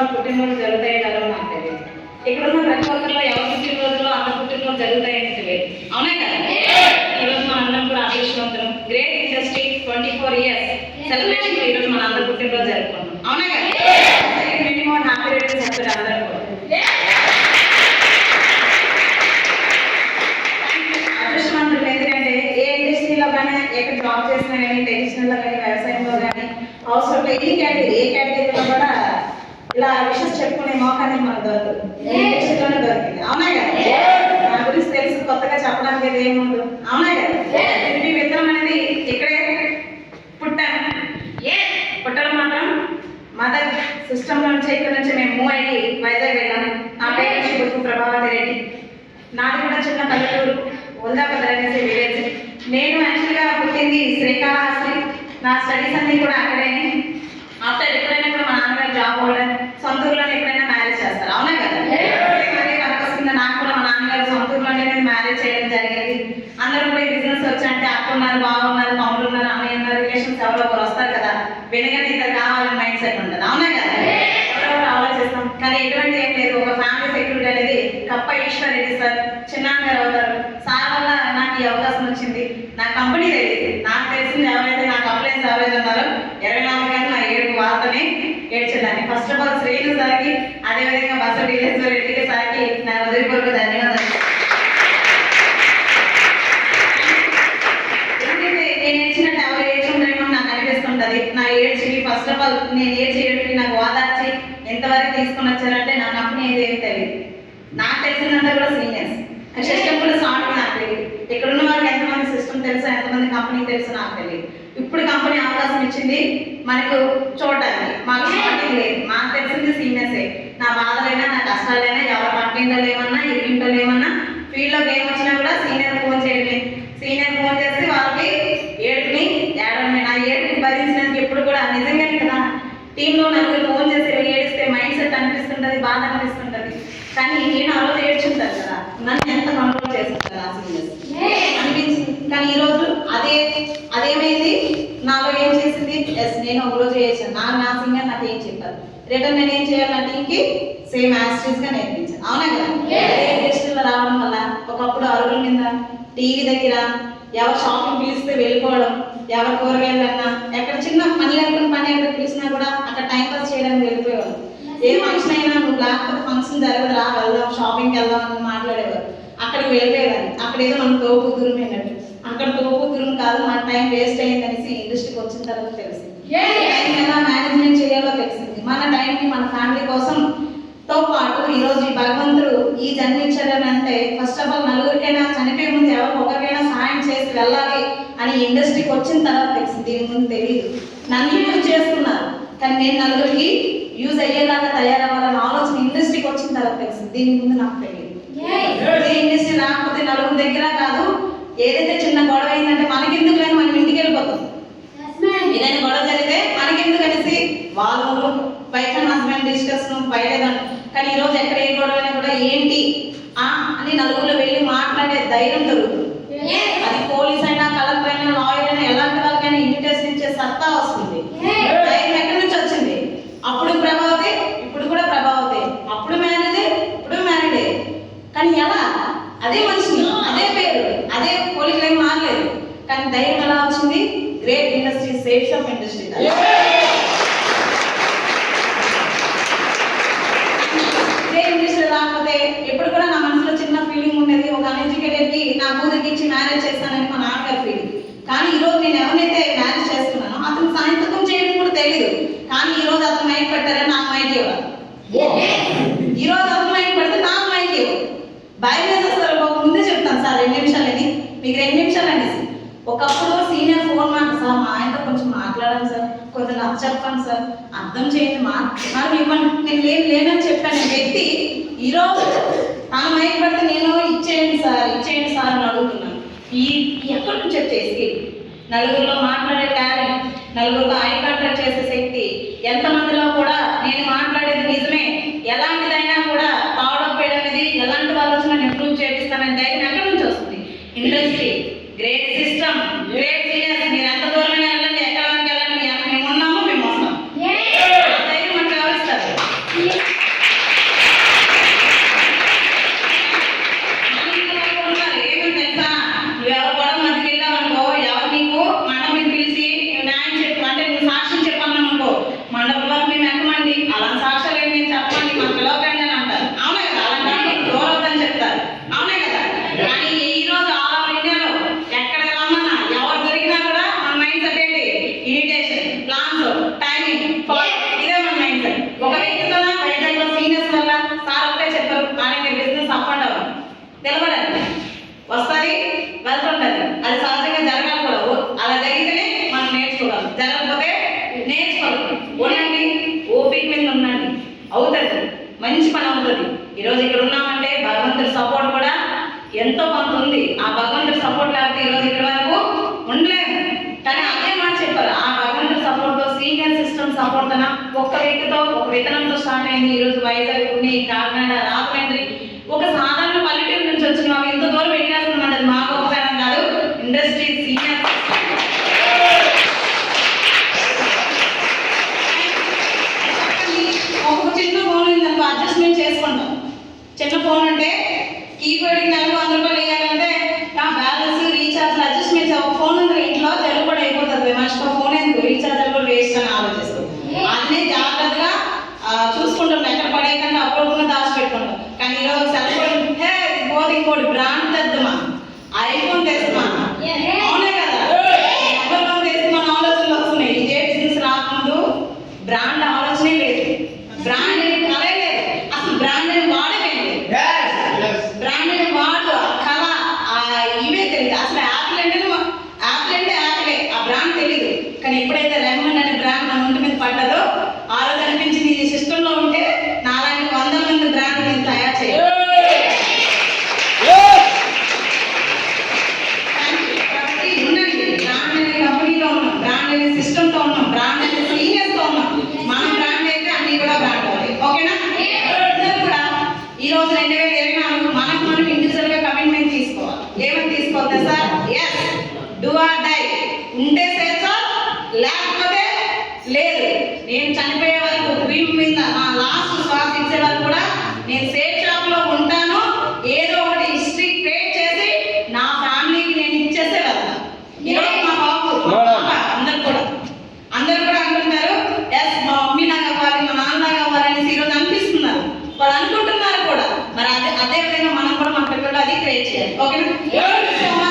వాళ్ళ పుట్టినరోజు జరుగుతాయో నాకు తెలియదు. ఇక్కడ ఉన్న ప్రతి ఒక్కరిలో ఎవరి పుట్టినరోజులో అంత పుట్టినరోజు జరుగుతాయని తెలియదు. అవునా కదా? ఈరోజు మనందరం కూడా అదృష్టవంతులం. గ్రేట్ ఇండస్ట్రీ 24 years సెలబ్రేషన్ ఈరోజు మన అందరూ పుట్టినరోజు జరుపుకుంటాం. అవునా కదా? మినిమం హ్యాపీ రిటర్న్స్ చెప్తారు అందరూ కూడా. అదృష్టవంతులు ఎందుకంటే ఏ ఇండస్ట్రీలో కానీ ఎక్కడ జాబ్ చేసినా కానీ టెక్నీషియన్లో కానీ వ్యవసాయంలో కానీ అవసరం ఏ కేటగిరీలో కూడా ఇలా విషయం చెప్పుకునే మోకానికి మనకు దొరకదు. ఇండస్ట్రీలోనే దొరికింది. అవునా కదా? నా గురించి తెలుసు, కొత్తగా చెప్పడానికి అది ఏముండదు. అవునా కదా? మీ విత్తనం అనేది ఇక్కడే పుట్టాను. పుట్టడం మాత్రం మదర్ సిస్టమ్ నుంచి ఇక్కడ నుంచి మేము మూవ్ అయ్యి వైజాగ్ వెళ్ళాము. నా పేరు నుంచి ప్రభావతి రెడ్డి. నాది కూడా చిన్న పల్లెటూరు, ఉల్దాపల్లి అనేసి విలేజ్. నేను యాక్చువల్గా పుట్టింది శ్రీకాళహస్తి. నా స్టడీస్ అన్నీ కూడా అక్కడే. ఆఫ్టర్ ఎప్పుడైనా కూడా మా నాన్నగారు జాబ్ హోల్డర్, సొంత ఊర్లోనే ఎప్పుడైనా మ్యారేజ్ చేస్తారు. అవునా కదా? అదే కనకొస్తుంది. నాకు కూడా మా నాన్నగారు సొంత ఊర్లోనే మ్యారేజ్ చేయడం జరిగింది. అందరూ కూడా బిజినెస్ వచ్చాయంటే అక్క ఉన్నారు, బావ ఉన్నారు, తమ్ముడు ఉన్నారు, అన్నయ్య ఉన్నారు, రిలేషన్స్ ఎవరో ఒకరు వస్తారు కదా. వెనుకనే ఇద్దరు కావాలని మైండ్ సెట్ ఉంటుంది. అవునా కదా? ఎవరెవరు ఆలోచిస్తాం. కానీ ఎటువంటి ఏం లేదు. ఒక ఫ్యామిలీ సెక్యూరిటీ అనేది కప్ప ఈశ్వర్ రెడ్డి సార్ చిన్నాన్నగారు అవుతారు. సార్ వల్ల నాకు ఈ అవకాశం వచ్చింది. నా కంపెనీ తెలియదు. నాకు తెలిసింది ఎవరైతే నాకు అప్లైన్స్ ఎవరైతే ఉన్నారో 24 గంటలు నా ఏడుపు వార్తని ఏడ్చేదాన్ని. ఫస్ట్ ఆఫ్ ఆల్ శ్రీను సార్కి, అదేవిధంగా బస్సు డీలర్స్ రెడ్డికి సార్కి నా హృదయపూర్వక ధన్యవాదాలు. ఎందుకంటే నేను ఏడ్చినట్టు ఎవరు ఏడ్చుంటారేమో నాకు అనిపిస్తుంటది. నా ఏడ్చికి ఫస్ట్ ఆఫ్ ఆల్ నేను ఏడ్చి నాకు ఓదార్చి ఎంతవరకు తీసుకొని వచ్చారంటే నా కంపెనీ ఏదేమి తెలియదు. నాకు తెలిసినంత కూడా సీనియర్స్ సిస్టమ్ కూడా సాఫ్ట్ నాకు తెలియదు. ఇక్కడ ఉన్న వాళ్ళకి ఎంతమంది సిస్టమ్ తెలుసో, ఎంతమంది కంపెనీ తెలుసో నాకు తెలియదు. ఇప్పుడు కంపెనీ అవకాశం ఇచ్చింది మనకు చూడడానికి. మాకు స్టార్టింగ్ లేదు. మాకు తెలిసింది సీనియర్సే. నా బాధలైనా నా కష్టాలైనా ఎవరి పక్కింటో లేమన్నా ఇరుగింటో లేమన్నా ఫీల్డ్లోకి ఏం వచ్చినా కూడా సీనియర్ ఫోన్ చేయడమే. సీనియర్ ఫోన్ చేసి వాళ్ళకి ఏడుపుని ఏడవడమే. నా ఏడుపుని భరించడానికి ఎప్పుడు కూడా నిజంగానే కదా టీంలో నలుగురు ఫోన్ చేసి ఏడిస్తే మైండ్ సెట్ అనిపిస్తుంటుంది, బాధ అనిపిస్తుంటుంది. కానీ నేను ఆ రోజు ఏడ్చుంటాను కదా, నన్ను ఎంత కంట్రోల్ చేస్తుంటారు ఆ సీనియర్స్ అనిపించింది. కానీ ఈరోజు అదేమైంది నాలో ఏం చేసింది. ఎస్ నేను ఒక రోజు చేశాను. నా సీనియర్ నాకు ఏం చెప్పారు, రిటర్న్ నేను ఏం చేయాలి టీంకి సేమ్ యాస్టీస్గా నేర్పించాను. అవునా కదా? ఇండస్ట్రీలో రావడం వల్ల ఒకప్పుడు అరుగుల మీద టీవీ దగ్గర ఎవరు షాపింగ్ పిలిస్తే వెళ్ళిపోవడం, ఎవరు కూరగాయలన్నా ఎక్కడ చిన్న పని లేకుండా పని ఎక్కడ పిలిచినా కూడా అక్కడ టైం పాస్ చేయడానికి వెళ్ళిపోయేవాళ్ళు. ఏ ఫంక్షన్ అయినా నువ్వు లేకపోతే ఫంక్షన్ జరగదు, రా వెళ్దాం షాపింగ్కి వెళ్దాం అని మాట్లాడేవారు. అక్కడికి వెళ్ళిపోయేదాన్ని. అక్కడ ఏదో మనం తోపుదురం అయినట్టు. అక్కడ తోపుదురం కాదు, మన టైం వేస్ట్ అయ్యిందనేసి ఇండస్ట్రీకి వచ్చిన తర్వాత తెలిసింది. టైం ఎలా మేనేజ్మెంట్ చేయాలో తెలిసింది. మన టైంని మన ఫ్యామిలీ కోసం తో పాటు ఈరోజు ఈ భగవంతుడు ఈ జన్మించాడని అంటే ఫస్ట్ ఆఫ్ ఆల్ నలుగురికైనా చనిపోయే ముందు ఎవరు ఒకరికైనా సహాయం చేసి వెళ్ళాలి అని ఇండస్ట్రీకి వచ్చిన తర్వాత తెలిసింది. దీని ముందు తెలియదు. నన్ను యూజ్ చేసుకున్నారు, కానీ నేను నలుగురికి యూజ్ అయ్యేలాగా తయారవ్వాలని ఆలోచన ఇండస్ట్రీకి వచ్చిన తర్వాత తెలిసింది. దీని ముందు నాకు తెలియదు. ఇండస్ట్రీ రాకపోతే నలుగురు దగ్గర కాదు, ఏదైతే చిన్న గొడవ అయిందంటే మనకెందుకు లేని మనం ఇంటికి వెళ్ళిపోతాం. ఏదైనా గొడవ జరిగితే మనకెందుకు అనేసి వాళ్ళు వైఫ్ అండ్ హస్బెండ్ డిస్కషన్ బయటేదాన్ని. కానీ ఈరోజు ఎక్కడ ఏ గొడవ అయినా కూడా ఏంటి అని నలుగురిలో వెళ్ళి మాట్లాడే ధైర్యం దొరుకుతుంది. అది పోలీస్ అయినా, కలెక్టర్ అయినా, లాయర్ అయినా, ఎలాంటి వాళ్ళకైనా ఇన్విటేషన్ ఇచ్చే సత్తా వస్తుంది. ధైర్యం ఎక్కడి నుంచి వచ్చింది? అప్పుడు ప్రభావతే, ఇప్పుడు కూడా ప్రభావతే. అప్పుడు మ్యారేజే, ఇప్పుడు మ్యారేడే. కానీ ఎలా? అదే మనిషిని, అదే పేరు, అదే పోలీసులు ఏం మారలేదు. కానీ ధైర్యం ఎలా వచ్చింది? Great industry, safe shop industry. Great industry రాకపోతే ఎప్పుడు కూడా నా మనసులో చిన్న ఫీలింగ్ ఉండేది. ఒక అన్ఎడ్యుకేటెడ్కి నా కూతురికి ఇచ్చి మ్యారేజ్ చేస్తానని మా నాన్నగారు ఫీలింగ్. కానీ ఈరోజు నేను ఎవరినైతే మ్యారేజ్ చేస్తున్నానో అతను సాయంత్రం చేయడం కూడా తెలియదు. కానీ ఈరోజు అతను మైండ్ పెట్టారని నాకు మైండ్ ఇవ్వాలి. ఈరోజు అతను మైండ్ పెడితే నాకు మైండ్ ఇవ్వదు. భయం వేసేస్తారు. ఒక ముందే చెప్తాను సార్ 2 నిమిషాలు అని, మీకు 2 నిమిషాలు అనేసి. ఒకప్పుడు సీనియర్ ఫోన్ మాట సార్ మా ఆయనతో కొంచెం మాట్లాడాలి సార్, కొంచెం నాకు చెప్పండి సార్, అర్థం చేయండి, మాట్లాడి ఇవ్వండి. నేను లేనని చెప్పాను వ్యక్తి ఈరోజు తన మైండ్ పడితే నేను ఇచ్చేయండి సార్ అని అడుగుతున్నాను. ఎక్కడి నుంచి వచ్చేసి నలుగురిలో మాట్లాడే టాలెంట్, నలుగురిలో ఐ కాంటాక్ట్ చేసే శక్తి ఎంతమందిలో కూడా నేను మాట్లాడేది నిజమే, ఎలాంటిదైనా కూడా పావడప్ వేయడం అనేది ఎలాంటి వాళ్ళు వచ్చినా నేను ప్రూవ్ చేపిస్తానని ధైర్యం ఎక్కడి నుంచి వస్తుంది? Industry, grade system, great seniors. మీరు ఎంత దూరమైనా వెళ్ళండి, ఎక్కడానికి వెళ్ళండి, మేము ఉన్నాము, మేము వస్తాం. ధైర్యం మనకు ఎవరిస్తారు? నిలబడండి, వస్తుంది వెళ్తుంటది. అది సహజంగా జరగాలి కూడా. అలా జరిగితేనే మనం నేర్చుకోగలం, జరగకపోతే నేర్చుకోవాలి. ఉండండి, ఓపిక మీద ఉండండి, అవుతుంది, మంచి పని అవుతుంది. ఈరోజు ఇక్కడ ఉన్నామంటే భగవంతుడి సపోర్ట్ కూడా ఎంతో కొంత ఉంది. ఆ భగవంతుడి సపోర్ట్ లేకపోతే ఈరోజు ఇక్కడ వరకు ఉండలేము. కానీ అదే మాట చెప్పారు, ఆ భగవంతుడి సపోర్ట్తో, సీనియర్ సిస్టమ్ సపోర్ట్ అన్న ఒక్క వ్యక్తితో, ఒక విత్తనంతో స్టార్ట్ అయింది. ఈరోజు వైజాగ్, పుణె, కాకినాడ, రాజమండ్రి, ఒక సాధారణ పల్లెటూరు నుంచి వచ్చిన వాళ్ళు ఎంత దూరం వెళ్ళేస్తున్నాం. అది మా గొప్పతనం కాదు, ఇండస్ట్రీ సీనియర్. ఒక చిన్న ఫోన్ ఉందనుకో అడ్జస్ట్మెంట్ చేసుకుంటాం. చిన్న ఫోన్ అంటే కీబోర్డ్కి నెలకు 100 రూపాయలు వేయాలంటే బ్యాలెన్స్, రీఛార్జ్ అడ్జస్ట్మెంట్. ఒక ఫోన్ ఉంది ఇంట్లో, తెలుగు కూడా అయిపోతుంది. మనిషికి ఫోన్ ఎందుకు, రీఛార్జ్ కూడా వేస్ట్ అని ఆలోచిస్తాం. అదే జాగ్రత్తగా చూసుకుంటాం, ఎక్కడ పడేయకుండా అప్పుడు దాచిపెట్టుకుంటాం. కానీ ఈరోజు సెల్ ఫోన్ పోతే ఇంకోటి బ్రాండ్ తెద్దామా, ఐఫోన్ తెస్తామా, అవునే కదా, మొబైల్ ఫోన్ తెస్తామా ఆలోచనలు వస్తున్నాయి. ఇదే బిజినెస్ రాకముందు బ్రాండ్ ఆలోచనే లేదు, బ్రాండ్ అనేది కలే లేదు, అసలు బ్రాండ్ అనేది వాడమే లేదు. బ్రాండ్ అనేది వాడు కళ ఇవే తెలియదు. అసలు యాపిల్ అంటే యాపిలే, ఆ బ్రాండ్ తెలియదు. కానీ ఎప్పుడైతే రెహమాన్ అనే బ్రాండ్ మన ఒంటి మీద పడ్డదో ఆ రోజు అనిపించింది, ఈ సిస్టంలో ఉంటే నాలాంటి 100 మంది బ్రాండ్ నేను తయారు చేయాలి. కాబట్టి ఉండండి, బ్రాండ్ అనే కంపెనీలో ఉన్నాం, బ్రాండ్ అనే సిస్టంతో ఉన్నాం, బ్రాండ్ అనే సీనియర్స్తో ఉన్నాం. మన బ్రాండ్ అయితే అన్ని కూడా బ్రాండ్ అవ్వాలి. ఓకేనా? కూడా ఈరోజు 2024 మనకు మనం ఇండివిజువల్గా కమిట్మెంట్ తీసుకోవాలి. ఏమని తీసుకోవాలి sir? Yes, do or die. ఉంటే చేసా, లేకపోతే లేదు. నేను చనిపోయే వరకు డ్రీమ్ మీద నా లాస్ట్ శ్వాస ఇచ్చే వరకు కూడా నేను సేఫ్ షాప్లో ఉంటాను. ఏదో ఒకటి హిస్టరీ క్రియేట్ చేసి నా ఫ్యామిలీకి నేను ఇచ్చేసే వెళ్తాను. ఈరోజు మా బాబు అందరూ కూడా అంటున్నారు, ఎస్ మా మమ్మీ నాకు అవ్వాలి, మా నాన్న నాకు అవ్వాలనేసి ఈరోజు అనిపిస్తున్నారు, వాళ్ళు అనుకుంటున్నారు కూడా. మరి అదే విధంగా మనం కూడా మన పిల్లలు అది క్రియేట్ చేయాలి. ఓకేనా?